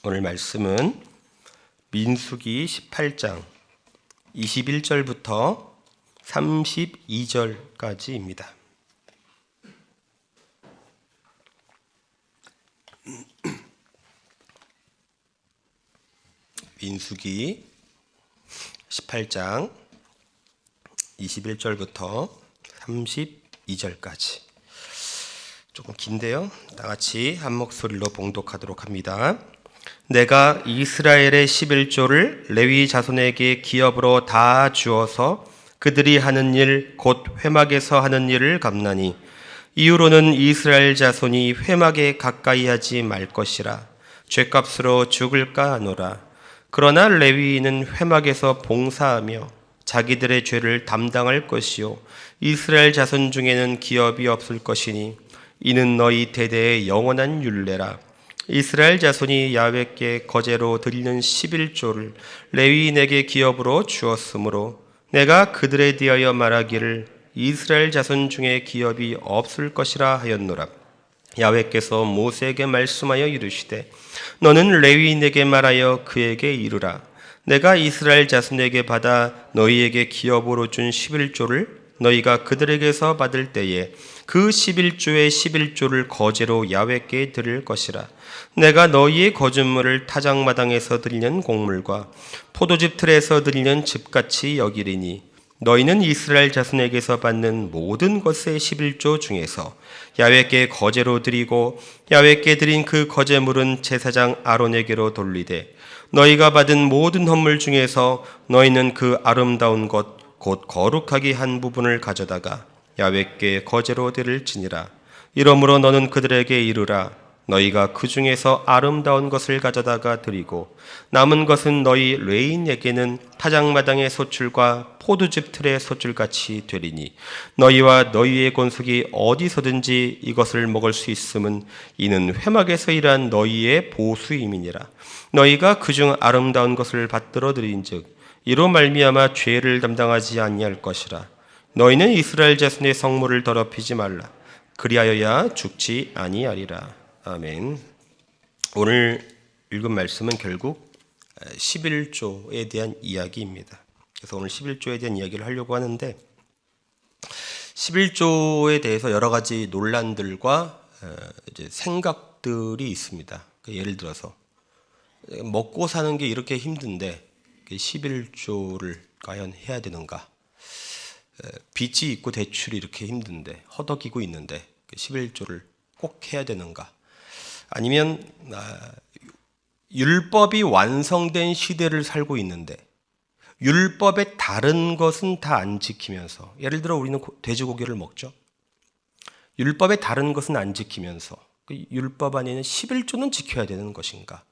오늘 말씀은 민수기 18장 21절부터 32절까지입니다. 민수기 18장 21절부터 32절까지 조금 긴데요. 다 같이 한 목소리로 봉독하도록 합니다. 내가 이스라엘의 11조를 레위 자손에게 기업으로 다 주어서 그들이 하는 일 곧 회막에서 하는 일을 갚나니 이후로는 이스라엘 자손이 회막에 가까이 하지 말 것이라. 죗값으로 죽을까 하노라. 그러나 레위인은 회막에서 봉사하며 자기들의 죄를 담당할 것이요 이스라엘 자손 중에는 기업이 없을 것이니 이는 너희 대대의 영원한 율례라. 이스라엘 자손이 야훼께 거제로 드리는 11조를 레위인에게 기업으로 주었으므로 내가 그들에 대하여 말하기를 이스라엘 자손 중에 기업이 없을 것이라 하였노라. 야훼께서 모세에게 말씀하여 이르시되 너는 레위인에게 말하여 그에게 이르라. 내가 이스라엘 자손에게 받아 너희에게 기업으로 준 11조를 너희가 그들에게서 받을 때에 그 11조의 11조를 거제로 야훼께 드릴 것이라. 내가 너희의 거짓물을 타작마당에서 드리는 곡물과 포도즙 틀에서 드리는 즙같이 여기리니 너희는 이스라엘 자손에게서 받는 모든 것의 11조 중에서 야훼께 거제로 드리고 야훼께 드린 그 거제물은 제사장 아론에게로 돌리되 너희가 받은 모든 헌물 중에서 너희는 그 아름다운 것 곧 거룩하게 한 부분을 가져다가 야훼께 거제로 드릴지니라. 이러므로 너는 그들에게 이르라. 너희가 그 중에서 아름다운 것을 가져다가 드리고 남은 것은 너희 레위인에게는 타작마당의 소출과 포도즙 틀의 소출같이 되리니 너희와 너희의 권속이 어디서든지 이것을 먹을 수 있음은 이는 회막에서 일한 너희의 보수임이니라. 너희가 그중 아름다운 것을 받들어 드린즉 이로 말미암아 죄를 담당하지 아니할 것이라. 너희는 이스라엘 자손의 성물을 더럽히지 말라. 그리하여야 죽지 아니하리라. 아멘. 오늘 읽은 말씀은 결국 11조에 대한 이야기입니다. 그래서 오늘 11조에 대한 이야기를 하려고 하는데 11조에 대해서 여러 가지 논란들과 이제 생각들이 있습니다. 예를 들어서 먹고 사는 게 이렇게 힘든데 11조를 과연 해야 되는가? 빚이 있고 대출이 이렇게 힘든데 허덕이고 있는데 11조를 꼭 해야 되는가? 아니면 율법이 완성된 시대를 살고 있는데 율법의 다른 것은 다 안 지키면서, 예를 들어 우리는 돼지고기를 먹죠. 율법의 다른 것은 안 지키면서 그 율법 안에는 11조는 지켜야 되는 것인가?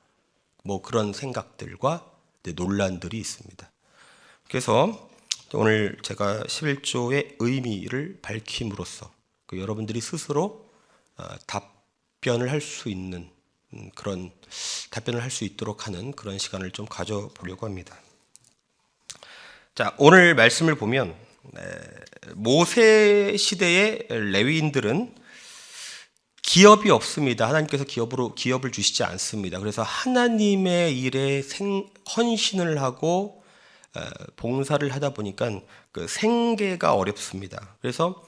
뭐 그런 생각들과 논란들이 있습니다. 그래서 오늘 제가 11조의 의미를 밝힘으로써 여러분들이 스스로 답변을 할 수 있는 그런 답변을 할 수 있도록 하는 그런 시간을 좀 가져보려고 합니다. 자, 오늘 말씀을 보면 모세 시대의 레위인들은 기업이 없습니다. 하나님께서 기업을 주시지 않습니다. 그래서 하나님의 일에 헌신을 하고 봉사를 하다 보니까 그 생계가 어렵습니다. 그래서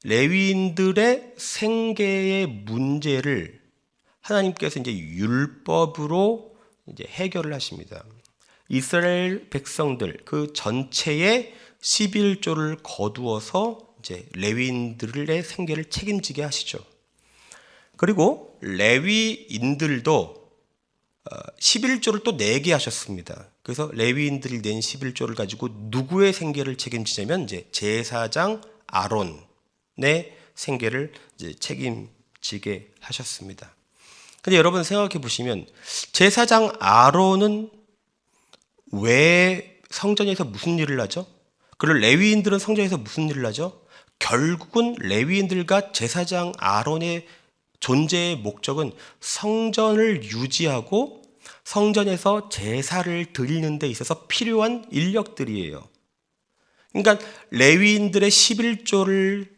레위인들의 생계의 문제를 하나님께서 이제 율법으로 이제 해결을 하십니다. 이스라엘 백성들 그 전체의 11조를 거두어서 이제 레위인들의 생계를 책임지게 하시죠. 그리고 레위인들도 11조를 또 내게 하셨습니다. 그래서 레위인들이 낸 11조를 가지고 누구의 생계를 책임지냐면 이제 제사장 아론의 생계를 이제 책임지게 하셨습니다. 근데 여러분 생각해 보시면 제사장 아론은 왜 성전에서 무슨 일을 하죠? 그리고 레위인들은 성전에서 무슨 일을 하죠? 결국은 레위인들과 제사장 아론의 존재의 목적은 성전을 유지하고 성전에서 제사를 드리는 데 있어서 필요한 인력들이에요. 그러니까 레위인들의 11조를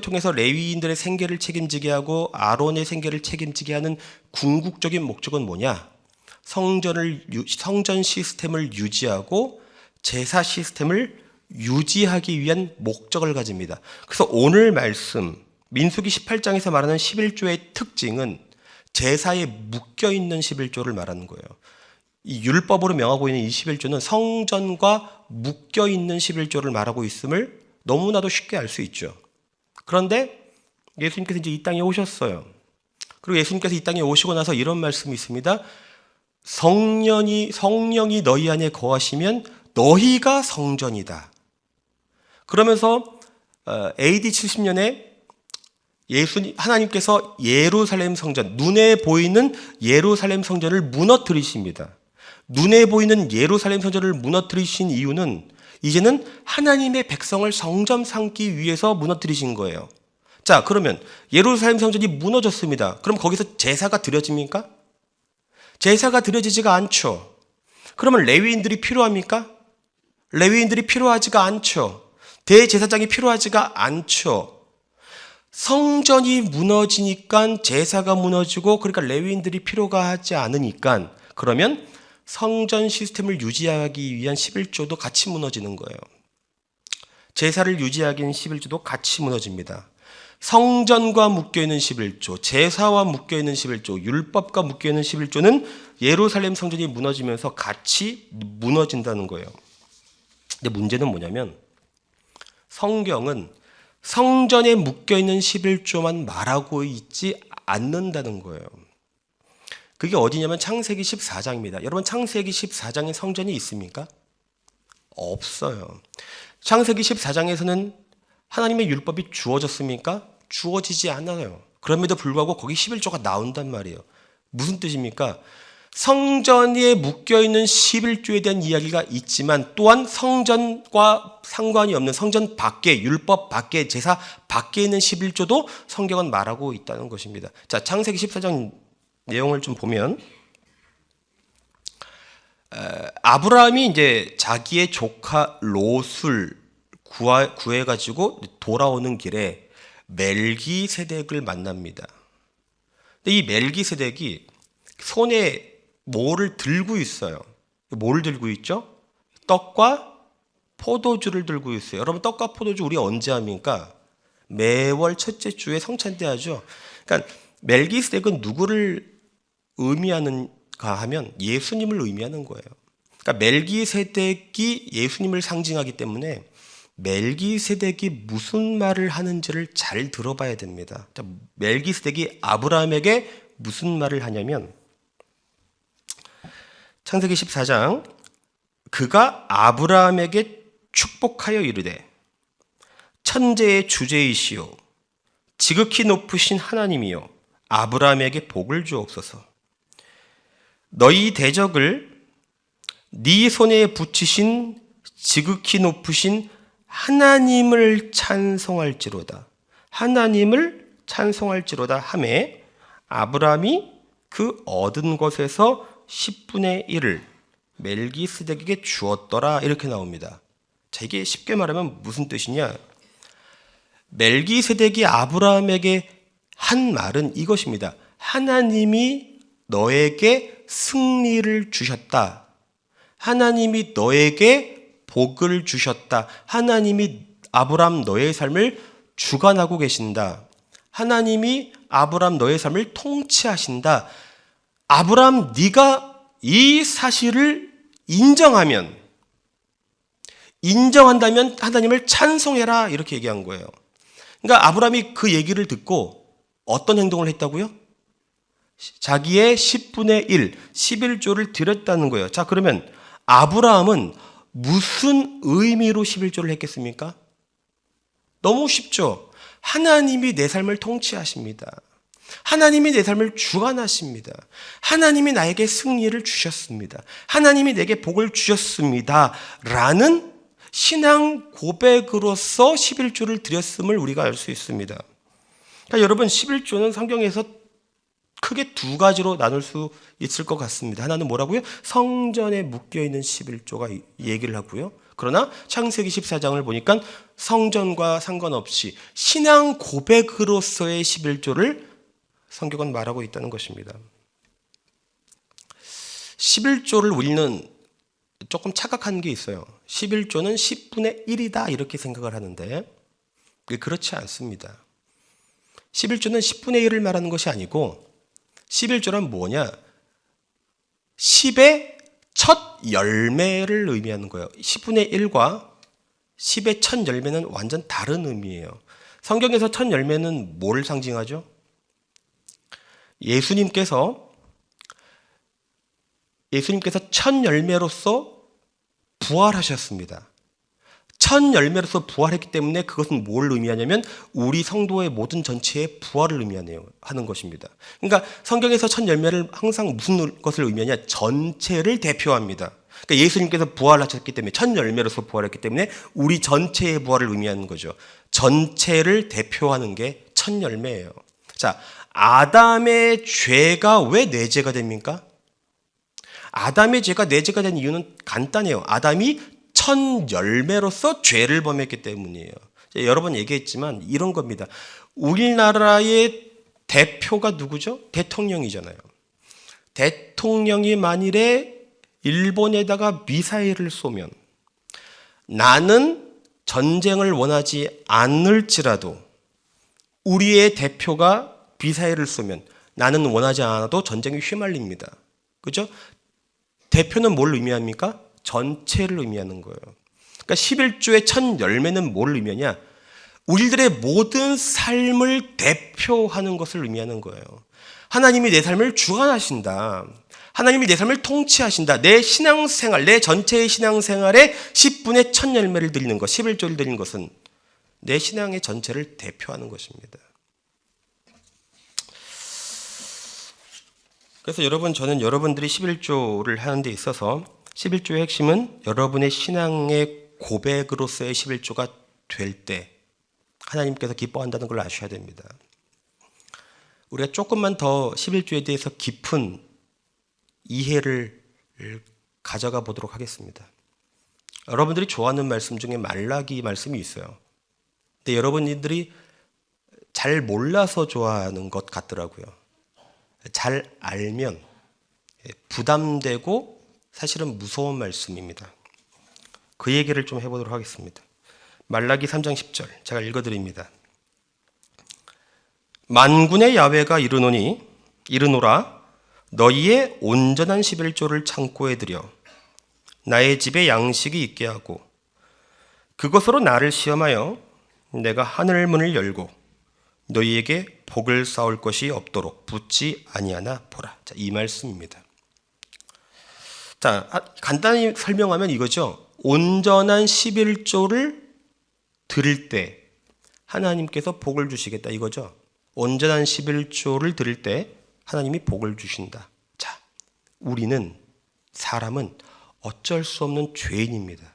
통해서 레위인들의 생계를 책임지게 하고 아론의 생계를 책임지게 하는 궁극적인 목적은 뭐냐? 성전 시스템을 유지하고 제사 시스템을 유지하기 위한 목적을 가집니다. 그래서 오늘 말씀 민수기 18장에서 말하는 11조의 특징은 제사에 묶여있는 11조를 말하는 거예요. 이 율법으로 명하고 있는 이 11조는 성전과 묶여있는 11조를 말하고 있음을 너무나도 쉽게 알 수 있죠. 그런데 예수님께서 이제 이 땅에 오셨어요. 그리고 예수님께서 이 땅에 오시고 나서 이런 말씀이 있습니다. 성령이 너희 안에 거하시면 너희가 성전이다. 그러면서 AD 70년에 하나님께서 예루살렘 성전, 눈에 보이는 예루살렘 성전을 무너뜨리십니다. 눈에 보이는 예루살렘 성전을 무너뜨리신 이유는 이제는 하나님의 백성을 성전 삼기 위해서 무너뜨리신 거예요. 자, 그러면 예루살렘 성전이 무너졌습니다. 그럼 거기서 제사가 드려집니까? 제사가 드려지지가 않죠. 그러면 레위인들이 필요합니까? 레위인들이 필요하지가 않죠. 대제사장이 필요하지가 않죠. 성전이 무너지니까 제사가 무너지고 그러니까 레위인들이 필요가 하지 않으니까 그러면 성전 시스템을 유지하기 위한 11조도 같이 무너지는 거예요. 제사를 유지하기 위한 11조도 같이 무너집니다. 성전과 묶여있는 11조, 제사와 묶여있는 11조, 율법과 묶여있는 11조는 예루살렘 성전이 무너지면서 같이 무너진다는 거예요. 근데 문제는 뭐냐면 성경은 성전에 묶여있는 11조만 말하고 있지 않는다는 거예요. 그게 어디냐면 창세기 14장입니다. 여러분 창세기 14장에 성전이 있습니까? 없어요. 창세기 14장에서는 하나님의 율법이 주어졌습니까? 주어지지 않아요. 그럼에도 불구하고 거기 11조가 나온단 말이에요. 무슨 뜻입니까? 성전에 묶여있는 11조에 대한 이야기가 있지만 또한 성전과 상관이 없는 성전 밖에, 율법 밖에, 제사 밖에 있는 11조도 성경은 말하고 있다는 것입니다. 자, 창세기 14장 내용을 좀 보면 아브라함이 이제 자기의 조카 롯을 구해가지고 돌아오는 길에 멜기세덱을 만납니다. 근데 이 멜기세덱이 손에 뭐를 들고 있어요. 뭘 들고 있죠? 떡과 포도주를 들고 있어요. 여러분 떡과 포도주 우리 언제 합니까? 매월 첫째 주에 성찬 때 하죠. 그러니까 멜기세덱은 누구를 의미하는가 하면 예수님을 의미하는 거예요. 그러니까 멜기세덱이 예수님을 상징하기 때문에 멜기세덱이 무슨 말을 하는지를 잘 들어봐야 됩니다. 자, 멜기세덱이 아브라함에게 무슨 말을 하냐면 창세기 14장 그가 아브라함에게 축복하여 이르되 천재의 주제이시오 지극히 높으신 하나님이요 아브라함에게 복을 주옵소서. 너희 대적을 네 손에 붙이신 지극히 높으신 하나님을 찬송할지로다. 하나님을 찬송할지로다 하매 아브라함이 그 얻은 것에서 10분의 1을 멜기세덱에게 주었더라 이렇게 나옵니다. 자, 이게 쉽게 말하면 무슨 뜻이냐? 멜기세덱이 아브라함에게 한 말은 이것입니다. 하나님이 너에게 승리를 주셨다. 하나님이 너에게 복을 주셨다. 하나님이 아브라함 너의 삶을 주관하고 계신다. 하나님이 아브라함 너의 삶을 통치하신다. 아브라함 네가 이 사실을 인정한다면 하나님을 찬송해라 이렇게 얘기한 거예요. 그러니까 아브라함이 그 얘기를 듣고 어떤 행동을 했다고요? 자기의 10분의 1, 11조를 드렸다는 거예요. 자, 그러면 아브라함은 무슨 의미로 11조를 했겠습니까? 너무 쉽죠. 하나님이 내 삶을 통치하십니다. 하나님이 내 삶을 주관하십니다. 하나님이 나에게 승리를 주셨습니다. 하나님이 내게 복을 주셨습니다. 라는 신앙 고백으로서 11조를 드렸음을 우리가 알 수 있습니다. 그러니까 여러분 11조는 성경에서 크게 두 가지로 나눌 수 있을 것 같습니다. 하나는 뭐라고요? 성전에 묶여있는 11조가 얘기를 하고요. 그러나 창세기 14장을 보니까 성전과 상관없이 신앙 고백으로서의 11조를 성경은 말하고 있다는 것입니다. 11조를 우리는 조금 착각한 게 있어요. 11조는 10분의 1이다 이렇게 생각을 하는데 그렇지 않습니다. 11조는 10분의 1을 말하는 것이 아니고 11조란 뭐냐? 10의 첫 열매를 의미하는 거예요. 10분의 1과 10의 첫 열매는 완전 다른 의미예요. 성경에서 첫 열매는 뭘 상징하죠? 예수님께서 첫 열매로서 부활하셨습니다. 첫 열매로서 부활했기 때문에 그것은 뭘 의미하냐면 우리 성도의 모든 전체의 부활을 의미하는 것입니다. 그러니까 성경에서 첫 열매를 항상 무슨 것을 의미하냐? 전체를 대표합니다. 그러니까 예수님께서 부활하셨기 때문에 첫 열매로서 부활했기 때문에 우리 전체의 부활을 의미하는 거죠. 전체를 대표하는 게 첫 열매예요. 자, 아담의 죄가 왜 내 죄가 됩니까? 아담의 죄가 내 죄가 된 이유는 간단해요. 아담이 첫 열매로서 죄를 범했기 때문이에요. 여러 번 얘기했지만 이런 겁니다. 우리나라의 대표가 누구죠? 대통령이잖아요. 대통령이 만일에 일본에다가 미사일을 쏘면 나는 전쟁을 원하지 않을지라도 우리의 대표가 미사일을 쏘면 나는 원하지 않아도 전쟁에 휘말립니다. 그죠? 대표는 뭘 의미합니까? 전체를 의미하는 거예요. 그러니까 11조의 첫 열매는 뭘 의미하냐? 우리들의 모든 삶을 대표하는 것을 의미하는 거예요. 하나님이 내 삶을 주관하신다. 하나님이 내 삶을 통치하신다. 내 신앙생활, 내 전체의 신앙생활에 10분의 첫 열매를 드리는 것, 11조를 드리는 것은 내 신앙의 전체를 대표하는 것입니다. 그래서 여러분, 저는 여러분들이 11조를 하는 데 있어서 11조의 핵심은 여러분의 신앙의 고백으로서의 11조가 될 때 하나님께서 기뻐한다는 걸 아셔야 됩니다. 우리가 조금만 더 11조에 대해서 깊은 이해를 가져가 보도록 하겠습니다. 여러분들이 좋아하는 말씀 중에 말라기 말씀이 있어요. 근데 여러분들이 잘 몰라서 좋아하는 것 같더라고요. 잘 알면 부담되고 사실은 무서운 말씀입니다. 그 얘기를 좀 해보도록 하겠습니다. 말라기 3장 10절 제가 읽어드립니다. 만군의 야훼가 이르노라 너희의 온전한 11조를 창고에 들여 나의 집에 양식이 있게 하고 그것으로 나를 시험하여 내가 하늘 문을 열고 너희에게 복을 쌓을 것이 없도록 붙지 아니하나 보라. 자, 이 말씀입니다. 자, 간단히 설명하면 이거죠. 온전한 11조를 드릴 때 하나님께서 복을 주시겠다 이거죠. 온전한 11조를 드릴 때 하나님이 복을 주신다. 자, 사람은 어쩔 수 없는 죄인입니다.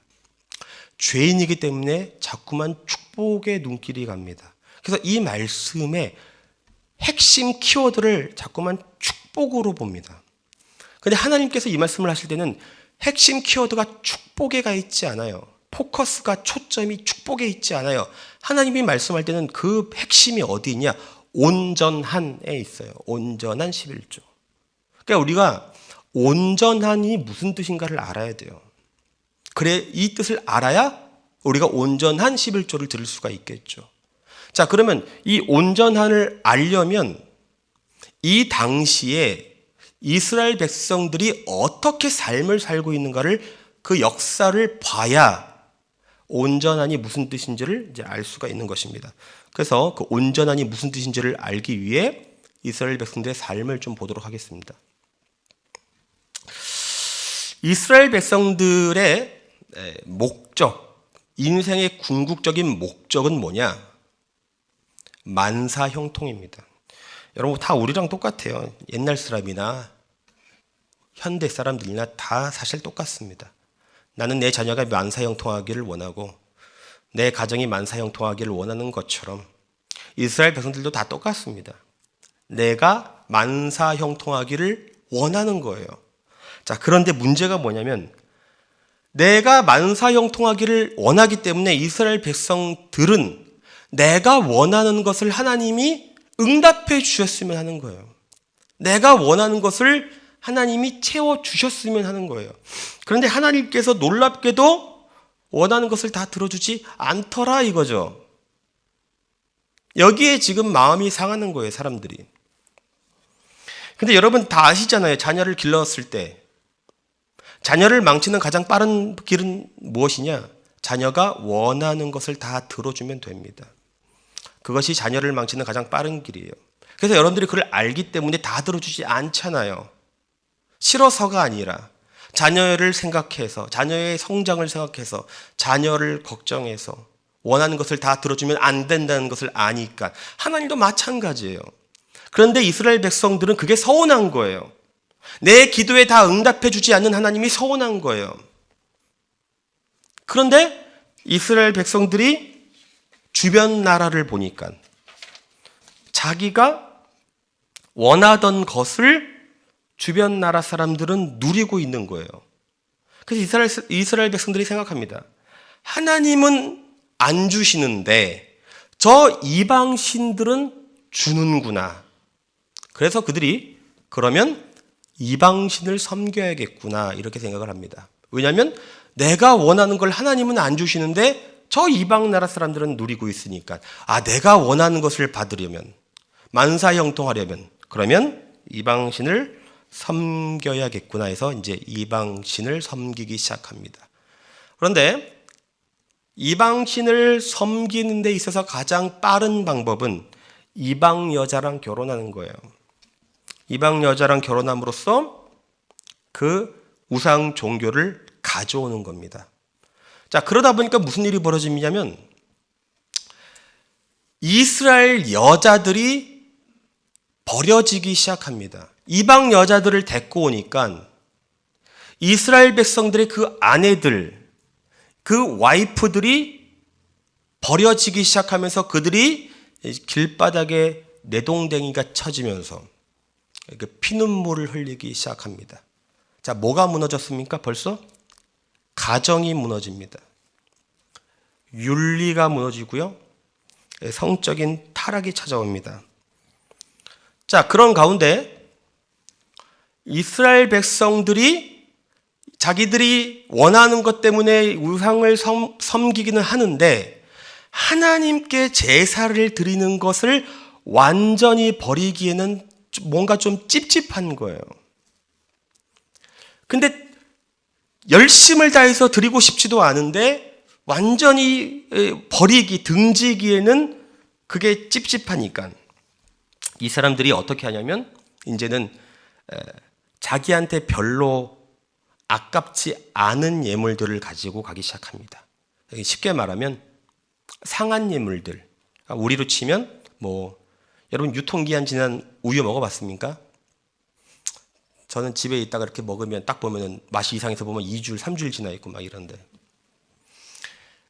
죄인이기 때문에 자꾸만 축복의 눈길이 갑니다. 그래서 이 말씀의 핵심 키워드를 자꾸만 축복으로 봅니다. 그런데 하나님께서 이 말씀을 하실 때는 핵심 키워드가 축복에 가 있지 않아요. 포커스가 초점이 축복에 있지 않아요. 하나님이 말씀할 때는 그 핵심이 어디 있냐? 온전한에 있어요. 온전한 11조. 그러니까 우리가 온전한이 무슨 뜻인가를 알아야 돼요. 그래, 이 뜻을 알아야 우리가 온전한 11조를 드릴 수가 있겠죠. 자, 그러면 이 온전한을 알려면 이 당시에 이스라엘 백성들이 어떻게 삶을 살고 있는가를 그 역사를 봐야 온전한이 무슨 뜻인지를 이제 알 수가 있는 것입니다. 그래서 그 온전한이 무슨 뜻인지를 알기 위해 이스라엘 백성들의 삶을 좀 보도록 하겠습니다. 이스라엘 백성들의 목적, 인생의 궁극적인 목적은 뭐냐? 만사형통입니다. 여러분 다 우리랑 똑같아요. 옛날 사람이나 현대 사람들이나 다 사실 똑같습니다. 나는 내 자녀가 만사형통하기를 원하고 내 가정이 만사형통하기를 원하는 것처럼 이스라엘 백성들도 다 똑같습니다. 내가 만사형통하기를 원하는 거예요. 자, 그런데 문제가 뭐냐면 내가 만사형통하기를 원하기 때문에 이스라엘 백성들은 내가 원하는 것을 하나님이 응답해 주셨으면 하는 거예요. 내가 원하는 것을 하나님이 채워주셨으면 하는 거예요. 그런데 하나님께서 놀랍게도 원하는 것을 다 들어주지 않더라 이거죠. 여기에 지금 마음이 상하는 거예요, 사람들이. 근데 여러분 다 아시잖아요. 자녀를 길렀을 때 자녀를 망치는 가장 빠른 길은 무엇이냐? 자녀가 원하는 것을 다 들어주면 됩니다. 그것이 자녀를 망치는 가장 빠른 길이에요. 그래서 여러분들이 그걸 알기 때문에 다 들어주지 않잖아요. 싫어서가 아니라 자녀를 생각해서, 자녀의 성장을 생각해서, 자녀를 걱정해서 원하는 것을 다 들어주면 안 된다는 것을 아니까. 하나님도 마찬가지예요. 그런데 이스라엘 백성들은 그게 서운한 거예요. 내 기도에 다 응답해 주지 않는 하나님이 서운한 거예요. 그런데 이스라엘 백성들이 주변 나라를 보니까 자기가 원하던 것을 주변 나라 사람들은 누리고 있는 거예요. 그래서 이스라엘 백성들이 생각합니다. 하나님은 안 주시는데 저 이방 신들은 주는구나. 그래서 그들이 그러면 이방 신을 섬겨야겠구나 이렇게 생각을 합니다. 왜냐하면 내가 원하는 걸 하나님은 안 주시는데 저 이방 나라 사람들은 누리고 있으니까 내가 원하는 것을 받으려면 만사형통하려면 그러면 이방 신을 섬겨야겠구나 해서 이제 이방 신을 섬기기 시작합니다. 그런데 이방 신을 섬기는 데 있어서 가장 빠른 방법은 이방 여자랑 결혼하는 거예요. 이방 여자랑 결혼함으로써 그 우상 종교를 가져오는 겁니다. 자, 그러다 보니까 무슨 일이 벌어지냐면 이스라엘 여자들이 버려지기 시작합니다. 이방 여자들을 데리고 오니까 이스라엘 백성들의 그 아내들, 그 와이프들이 버려지기 시작하면서 그들이 길바닥에 내동댕이가 쳐지면서 피눈물을 흘리기 시작합니다. 자, 뭐가 무너졌습니까? 벌써 가정이 무너집니다. 윤리가 무너지고요. 성적인 타락이 찾아옵니다. 자, 그런 가운데 이스라엘 백성들이 자기들이 원하는 것 때문에 우상을 섬기기는 하는데 하나님께 제사를 드리는 것을 완전히 버리기에는 뭔가 좀 찝찝한 거예요. 근데 열심을 다해서 드리고 싶지도 않은데 완전히 버리기, 등지기에는 그게 찝찝하니까 이 사람들이 어떻게 하냐면 이제는 자기한테 별로 아깝지 않은 예물들을 가지고 가기 시작합니다. 쉽게 말하면 상한 예물들, 우리로 치면 여러분 유통기한 지난 우유 먹어봤습니까? 저는 집에 있다가 이렇게 먹으면 딱 보면 맛이 이상해서 보면 2주, 3주일 지나 있고 막 이런데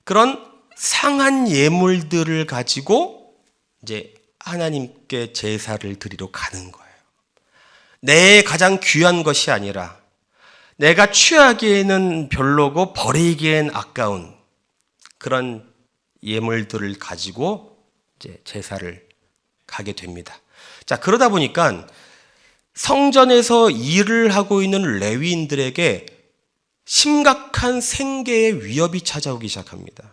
그런 상한 예물들을 가지고 이제 하나님께 제사를 드리러 가는 거예요. 내 가장 귀한 것이 아니라 내가 취하기에는 별로고 버리기엔 아까운 그런 예물들을 가지고 이제 제사를 가게 됩니다. 자, 그러다 보니까 성전에서 일을 하고 있는 레위인들에게 심각한 생계의 위협이 찾아오기 시작합니다.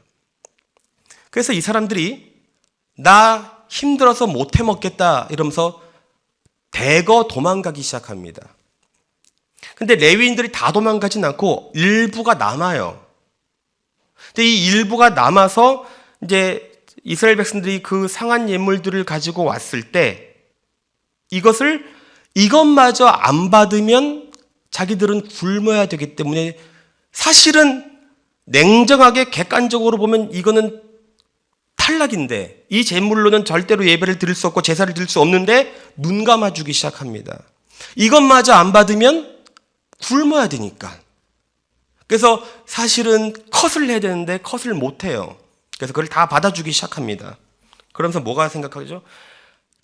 그래서 이 사람들이 나 힘들어서 못 해먹겠다 이러면서 대거 도망가기 시작합니다. 근데 레위인들이 다 도망가진 않고 일부가 남아요. 근데 이 일부가 남아서 이제 이스라엘 백성들이 그 상한 예물들을 가지고 왔을 때 이것마저 안 받으면 자기들은 굶어야 되기 때문에 사실은 냉정하게 객관적으로 보면 이거는 탈락인데 이 제물로는 절대로 예배를 드릴 수 없고 제사를 드릴 수 없는데 눈 감아주기 시작합니다. 이것마저 안 받으면 굶어야 되니까. 그래서 사실은 컷을 해야 되는데 컷을 못해요. 그래서 그걸 다 받아주기 시작합니다. 그러면서 뭐가 생각하죠?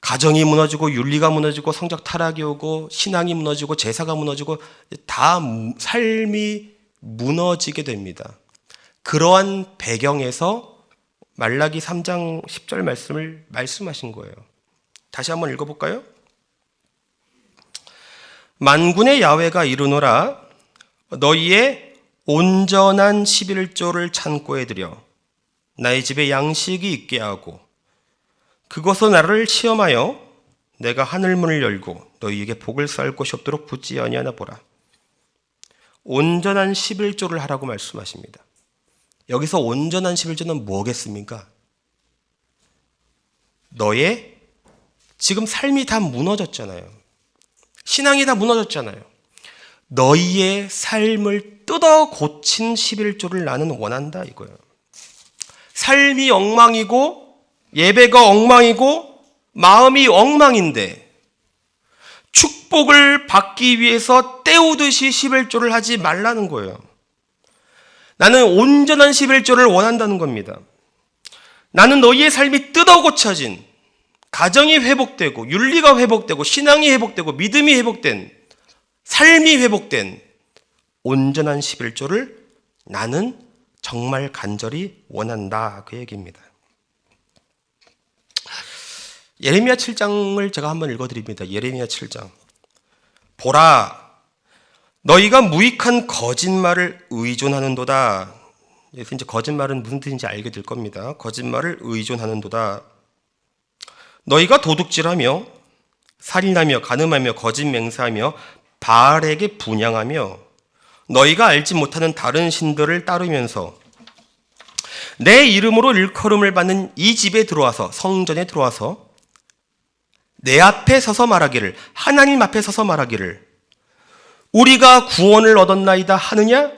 가정이 무너지고 윤리가 무너지고 성적 타락이 오고 신앙이 무너지고 제사가 무너지고 다 삶이 무너지게 됩니다. 그러한 배경에서 말라기 3장 10절 말씀을 말씀하신 거예요. 다시 한번 읽어볼까요? 만군의 야훼가 이르노라. 너희의 온전한 11조를 창고에 들여 나의 집에 양식이 있게 하고 그것으로 나를 시험하여 내가 하늘문을 열고 너희에게 복을 쌓을 곳이 없도록 붙지 아니하나 보라. 온전한 11조를 하라고 말씀하십니다. 여기서 온전한 11조는 뭐겠습니까? 너의 지금 삶이 다 무너졌잖아요. 신앙이 다 무너졌잖아요. 너희의 삶을 뜯어 고친 11조를 나는 원한다 이거예요. 삶이 엉망이고 예배가 엉망이고 마음이 엉망인데 축복을 받기 위해서 때우듯이 11조를 하지 말라는 거예요. 나는 온전한 11조를 원한다는 겁니다. 나는 너희의 삶이 뜯어 고쳐진, 가정이 회복되고 윤리가 회복되고 신앙이 회복되고 믿음이 회복된, 삶이 회복된 온전한 11조를 나는 정말 간절히 원한다 그 얘기입니다. 예레미야 7장을 제가 한번 읽어드립니다. 예레미야 7장. 보라, 너희가 무익한 거짓말을 의존하는도다. 여기서 이제 거짓말은 무슨 뜻인지 알게 될 겁니다. 거짓말을 의존하는도다. 너희가 도둑질하며 살인하며 간음하며 거짓 맹세하며 바알에게 분향하며 너희가 알지 못하는 다른 신들을 따르면서 내 이름으로 일컬음을 받는 이 집에 들어와서 성전에 들어와서 내 앞에 서서 말하기를, 하나님 앞에 서서 말하기를 우리가 구원을 얻었나이다 하느냐?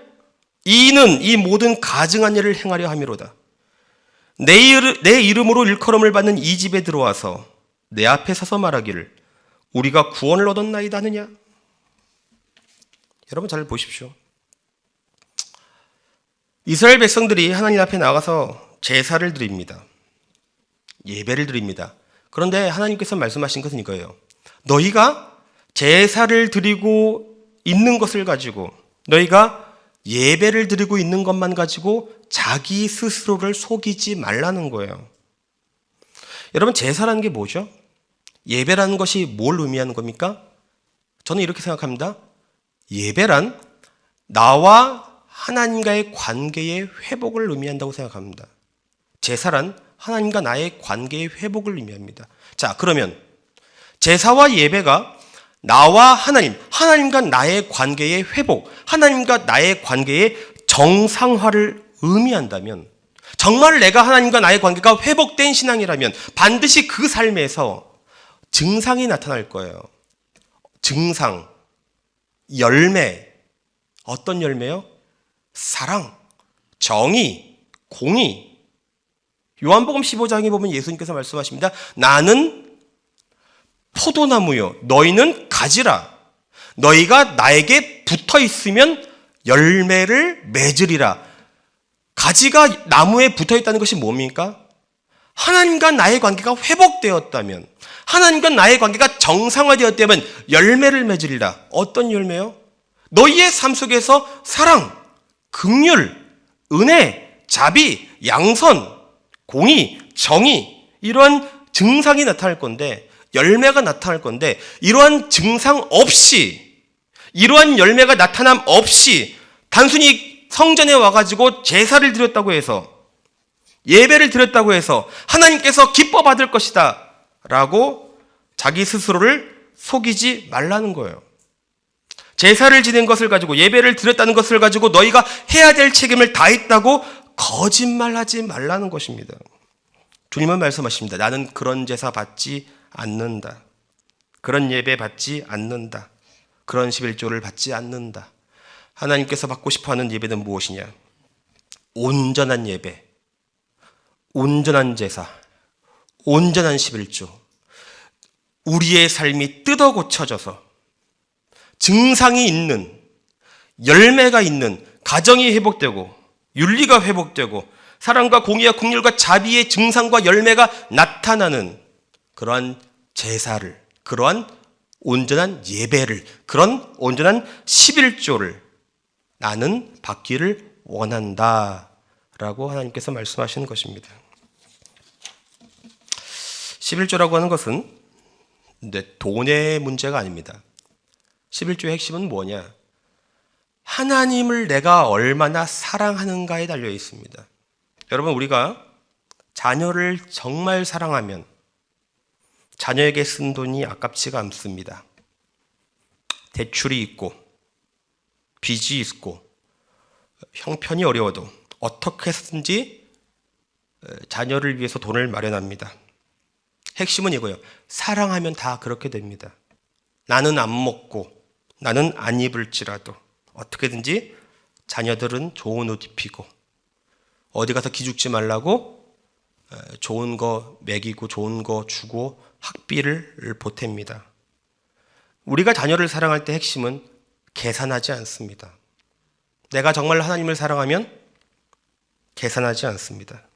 이는 이 모든 가증한 일을 행하려 함이로다. 내 이름으로 일컬음을 받는 이 집에 들어와서 내 앞에 서서 말하기를 우리가 구원을 얻었나이다 하느냐? 여러분 잘 보십시오. 이스라엘 백성들이 하나님 앞에 나가서 제사를 드립니다. 예배를 드립니다. 그런데 하나님께서 말씀하신 것은 이거예요. 너희가 제사를 드리고 있는 것을 가지고, 너희가 예배를 드리고 있는 것만 가지고 자기 스스로를 속이지 말라는 거예요. 여러분, 제사라는 게 뭐죠? 예배라는 것이 뭘 의미하는 겁니까? 저는 이렇게 생각합니다. 예배란 나와 하나님과의 관계의 회복을 의미한다고 생각합니다. 제사란 하나님과 나의 관계의 회복을 의미합니다. 자, 그러면 제사와 예배가 나와 하나님, 하나님과 나의 관계의 회복, 하나님과 나의 관계의 정상화를 의미한다면, 정말 내가 하나님과 나의 관계가 회복된 신앙이라면 반드시 그 삶에서 증상이 나타날 거예요. 증상, 열매. 어떤 열매요? 사랑, 정의, 공의. 요한복음 15장에 보면 예수님께서 말씀하십니다. 나는 포도나무요, 너희는 가지라. 너희가 나에게 붙어 있으면 열매를 맺으리라. 가지가 나무에 붙어 있다는 것이 뭡니까? 하나님과 나의 관계가 회복되었다면, 하나님과 나의 관계가 정상화되었다면 열매를 맺으리라. 어떤 열매요? 너희의 삶 속에서 사랑, 긍휼, 은혜, 자비, 양선, 공의, 정의, 이러한 증상이 나타날 건데, 열매가 나타날 건데, 이러한 증상 없이, 이러한 열매가 나타남 없이 단순히 성전에 와가지고 제사를 드렸다고 해서, 예배를 드렸다고 해서 하나님께서 기뻐 받을 것이다 라고 자기 스스로를 속이지 말라는 거예요. 제사를 지낸 것을 가지고, 예배를 드렸다는 것을 가지고 너희가 해야 될 책임을 다했다고 거짓말하지 말라는 것입니다. 주님은 말씀하십니다. 나는 그런 제사 받지 않는다. 그런 예배 받지 않는다. 그런 11조를 받지 않는다. 하나님께서 받고 싶어하는 예배는 무엇이냐? 온전한 예배, 온전한 제사, 온전한 11조. 우리의 삶이 뜯어 고쳐져서 증상이 있는, 열매가 있는, 가정이 회복되고 윤리가 회복되고 사랑과 공의와 긍휼과 자비의 증상과 열매가 나타나는 그러한 제사를, 그러한 온전한 예배를, 그런 온전한 11조를 나는 받기를 원한다 라고 하나님께서 말씀하시는 것입니다. 11조라고 하는 것은 돈의 문제가 아닙니다. 11조의 핵심은 뭐냐? 하나님을 내가 얼마나 사랑하는가에 달려 있습니다. 여러분, 우리가 자녀를 정말 사랑하면 자녀에게 쓴 돈이 아깝지가 않습니다. 대출이 있고 빚이 있고 형편이 어려워도 어떻게 해서든지 자녀를 위해서 돈을 마련합니다. 핵심은 이거예요. 사랑하면 다 그렇게 됩니다. 나는 안 먹고 나는 안 입을지라도 어떻게든지 자녀들은 좋은 옷 입히고 어디 가서 기죽지 말라고 좋은 거 먹이고 좋은 거 주고 학비를 보탭니다. 우리가 자녀를 사랑할 때 핵심은 계산하지 않습니다. 내가 정말 하나님을 사랑하면 계산하지 않습니다.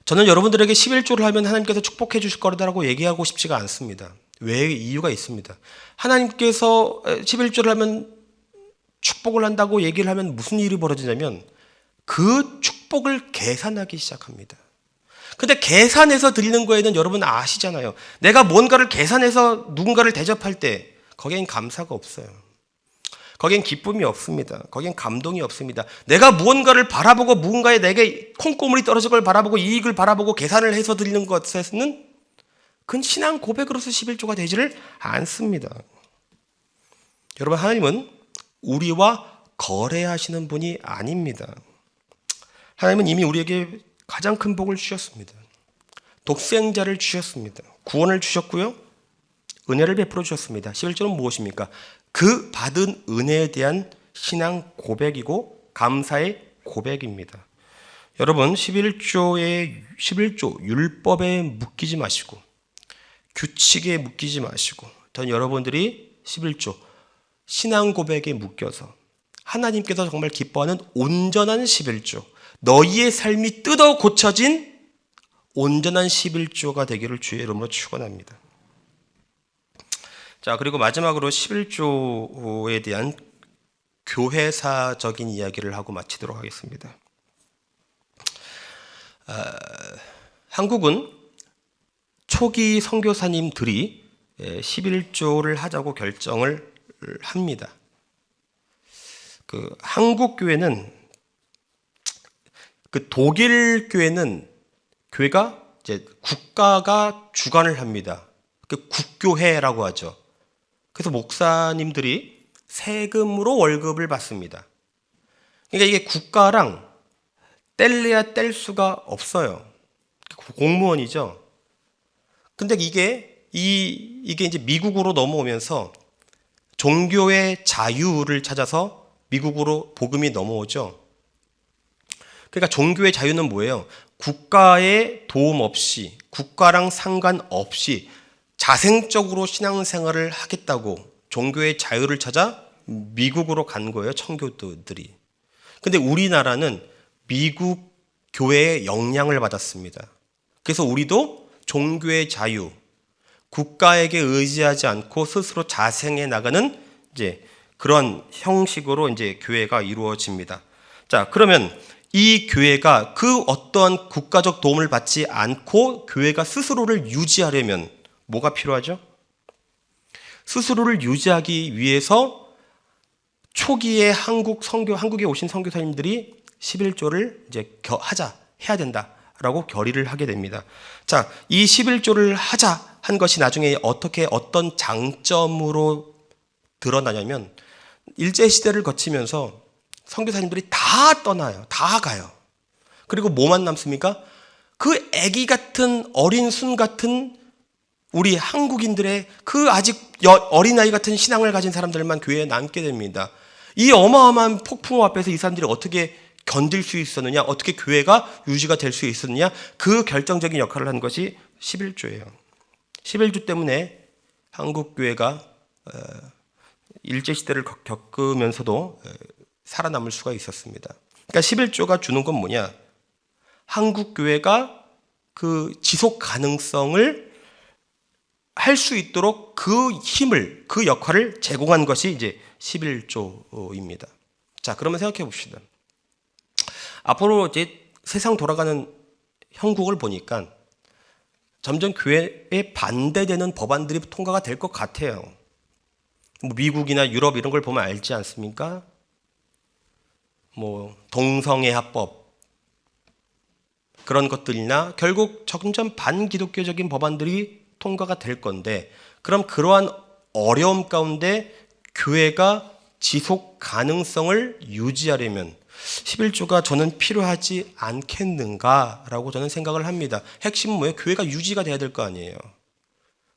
저는 여러분들에게 11조를 하면 하나님께서 축복해 주실 거라고 얘기하고 싶지가 않습니다. 왜? 이유가 있습니다. 하나님께서 11조를 하면 축복을 한다고 얘기를 하면 무슨 일이 벌어지냐면 그 축복을 계산하기 시작합니다. 근데 계산해서 드리는 거에는 여러분 아시잖아요. 내가 뭔가를 계산해서 누군가를 대접할 때 거기엔 감사가 없어요. 거기엔 기쁨이 없습니다. 거기엔 감동이 없습니다. 내가 무언가를 바라보고 누군가에 내게 콩고물이 떨어질 걸 바라보고 이익을 바라보고 계산을 해서 드리는 것에서는 그건 신앙 고백으로서 11조가 되지를 않습니다. 여러분, 하나님은 우리와 거래하시는 분이 아닙니다. 하나님은 이미 우리에게 가장 큰 복을 주셨습니다. 독생자를 주셨습니다. 구원을 주셨고요. 은혜를 베풀어 주셨습니다. 11조는 무엇입니까? 그 받은 은혜에 대한 신앙 고백이고 감사의 고백입니다. 여러분, 11조 율법에 묶이지 마시고 규칙에 묶이지 마시고 전 여러분들이 11조 신앙 고백에 묶여서 하나님께서 정말 기뻐하는 온전한 11조, 너희의 삶이 뜯어 고쳐진 온전한 11조가 되기를 주의 이름으로 축원합니다. 자, 그리고 마지막으로 11조에 대한 교회사적인 이야기를 하고 마치도록 하겠습니다. 한국은 초기 선교사님들이 11조를 하자고 결정을 합니다. 한국 교회는 독일 교회는 교회가 이제 국가가 주관을 합니다. 국교회라고 하죠. 그래서 목사님들이 세금으로 월급을 받습니다. 그러니까 이게 국가랑 뗄래야 뗄 수가 없어요. 공무원이죠. 근데 이게 이제 미국으로 넘어오면서 종교의 자유를 찾아서 미국으로 복음이 넘어오죠. 그러니까 종교의 자유는 뭐예요? 국가의 도움 없이, 국가랑 상관없이 자생적으로 신앙생활을 하겠다고 종교의 자유를 찾아 미국으로 간 거예요, 청교도들이. 근데 우리나라는 미국 교회의 영향을 받았습니다. 그래서 우리도 종교의 자유, 국가에게 의지하지 않고 스스로 자생해 나가는 이제 그런 형식으로 이제 교회가 이루어집니다. 자, 그러면 이 교회가 그 어떠한 국가적 도움을 받지 않고 교회가 스스로를 유지하려면 뭐가 필요하죠? 스스로를 유지하기 위해서 초기에 한국에 오신 선교사님들이 11조를 이제 해야 된다라고 결의를 하게 됩니다. 자, 이 11조를 하자 한 것이 나중에 어떤 장점으로 드러나냐면 일제시대를 거치면서 선교사님들이 다 떠나요. 다 가요. 그리고 뭐만 남습니까? 그 아기 같은 어린 순 같은 우리 한국인들의 그 아직 어린아이 같은 신앙을 가진 사람들만 교회에 남게 됩니다. 이 어마어마한 폭풍 앞에서 이 사람들이 어떻게 견딜 수 있었느냐, 어떻게 교회가 유지가 될 수 있었느냐, 그 결정적인 역할을 한 것이 11조예요. 11조 때문에 한국 교회가 일제시대를 겪으면서도 살아남을 수가 있었습니다. 그러니까 11조가 주는 건 뭐냐? 한국 교회가 그 지속 가능성을 할 수 있도록 그 힘을, 그 역할을 제공한 것이 이제 11조입니다. 자, 그러면 생각해 봅시다. 앞으로 이제 세상 돌아가는 형국을 보니까 점점 교회에 반대되는 법안들이 통과가 될 것 같아요. 뭐 미국이나 유럽 이런 걸 보면 알지 않습니까? 뭐 동성애 합법 그런 것들이나 결국 점점 반기독교적인 법안들이 통과가 될 건데, 그럼 그러한 어려움 가운데 교회가 지속 가능성을 유지하려면 11조가 저는 필요하지 않겠는가라고 저는 생각을 합니다. 핵심은 뭐예요? 교회가 유지가 돼야 될 거 아니에요.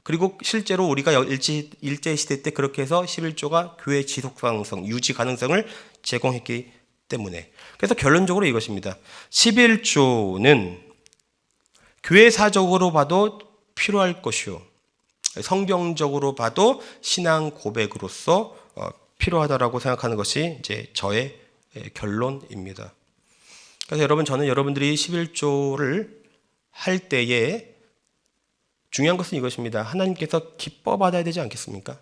그리고 실제로 우리가 일제시대 때 그렇게 해서 11조가 교회 지속 가능성, 유지 가능성을 제공했기 때문에. 그래서 결론적으로 이것입니다. 11조는 교회사적으로 봐도 필요할 것이요, 성경적으로 봐도 신앙 고백으로서 필요하다라고 생각하는 것이 이제 저의 결론입니다. 그래서 여러분, 저는 여러분들이 11조를 할 때에 중요한 것은 이것입니다. 하나님께서 기뻐 받아야 되지 않겠습니까?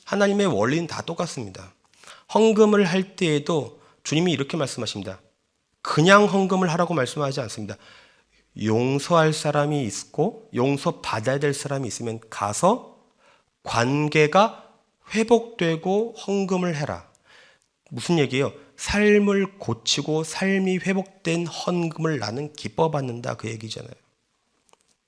하나님의 원리는 다 똑같습니다. 헌금을 할 때에도 주님이 이렇게 말씀하십니다. 그냥 헌금을 하라고 말씀하지 않습니다. 용서할 사람이 있고 용서받아야 될 사람이 있으면 가서 관계가 회복되고 헌금을 해라. 무슨 얘기예요? 삶을 고치고 삶이 회복된 헌금을 나는 기뻐받는다, 그 얘기잖아요.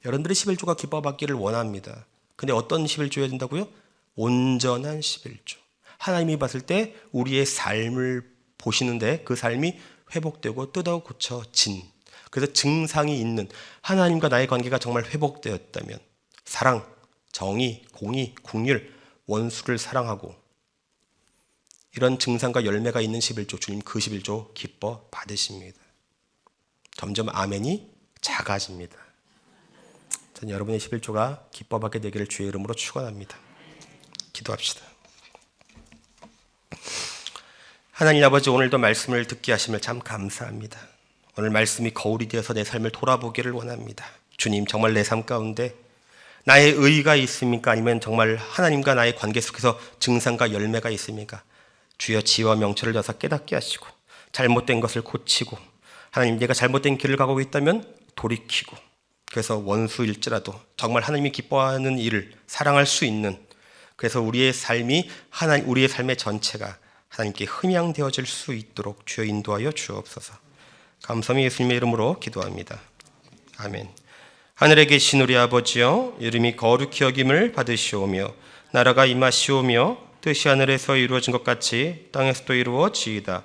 여러분들이 11조가 기뻐받기를 원합니다. 근데 어떤 11조여야 된다고요? 온전한 11조. 하나님이 봤을 때 우리의 삶을 보시는데 그 삶이 회복되고 뜯어 고쳐진, 그래서 증상이 있는 하나님과 나의 관계가 정말 회복되었다면 사랑, 정의, 공의, 긍휼, 원수를 사랑하고 이런 증상과 열매가 있는 11조, 주님 그 11조 기뻐 받으십니다. 점점 아멘이 작아집니다. 저는 여러분의 11조가 기뻐 받게 되기를 주의 이름으로 축원합니다. 기도합시다. 하나님 아버지, 오늘도 말씀을 듣게 하심을 참 감사합니다. 오늘 말씀이 거울이 되어서 내 삶을 돌아보기를 원합니다. 주님, 정말 내 삶 가운데 나의 의의가 있습니까? 아니면 정말 하나님과 나의 관계 속에서 증상과 열매가 있습니까? 주여 지혜와 명철을 줘서 깨닫게 하시고 잘못된 것을 고치고, 하나님 내가 잘못된 길을 가고 있다면 돌이키고, 그래서 원수일지라도 정말 하나님이 기뻐하는 일을 사랑할 수 있는, 그래서 우리의 삶이 우리의 삶의 전체가 하나님께 흠양되어질 수 있도록 주여 인도하여 주옵소서. 감사함이 예수님의 이름으로 기도합니다. 아멘. 하늘에 계신 우리 아버지여, 이름이 거룩히 여김을 받으시오며 나라가 임하시오며 뜻이 하늘에서 이루어진 것 같이 땅에서도 이루어지이다.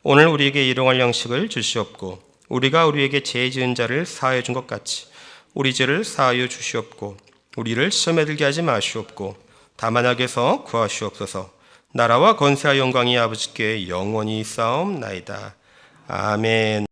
오늘 우리에게 일용할 양식을 주시옵고 우리가 우리에게 죄 지은 자를 사하여 준 것 같이 우리 죄를 사하여 주시옵고 우리를 시험에 들게 하지 마시옵고 다만 악에서 구하시옵소서. 나라와 권세와 영광이 아버지께 영원히 쌓옵나이다. 아멘.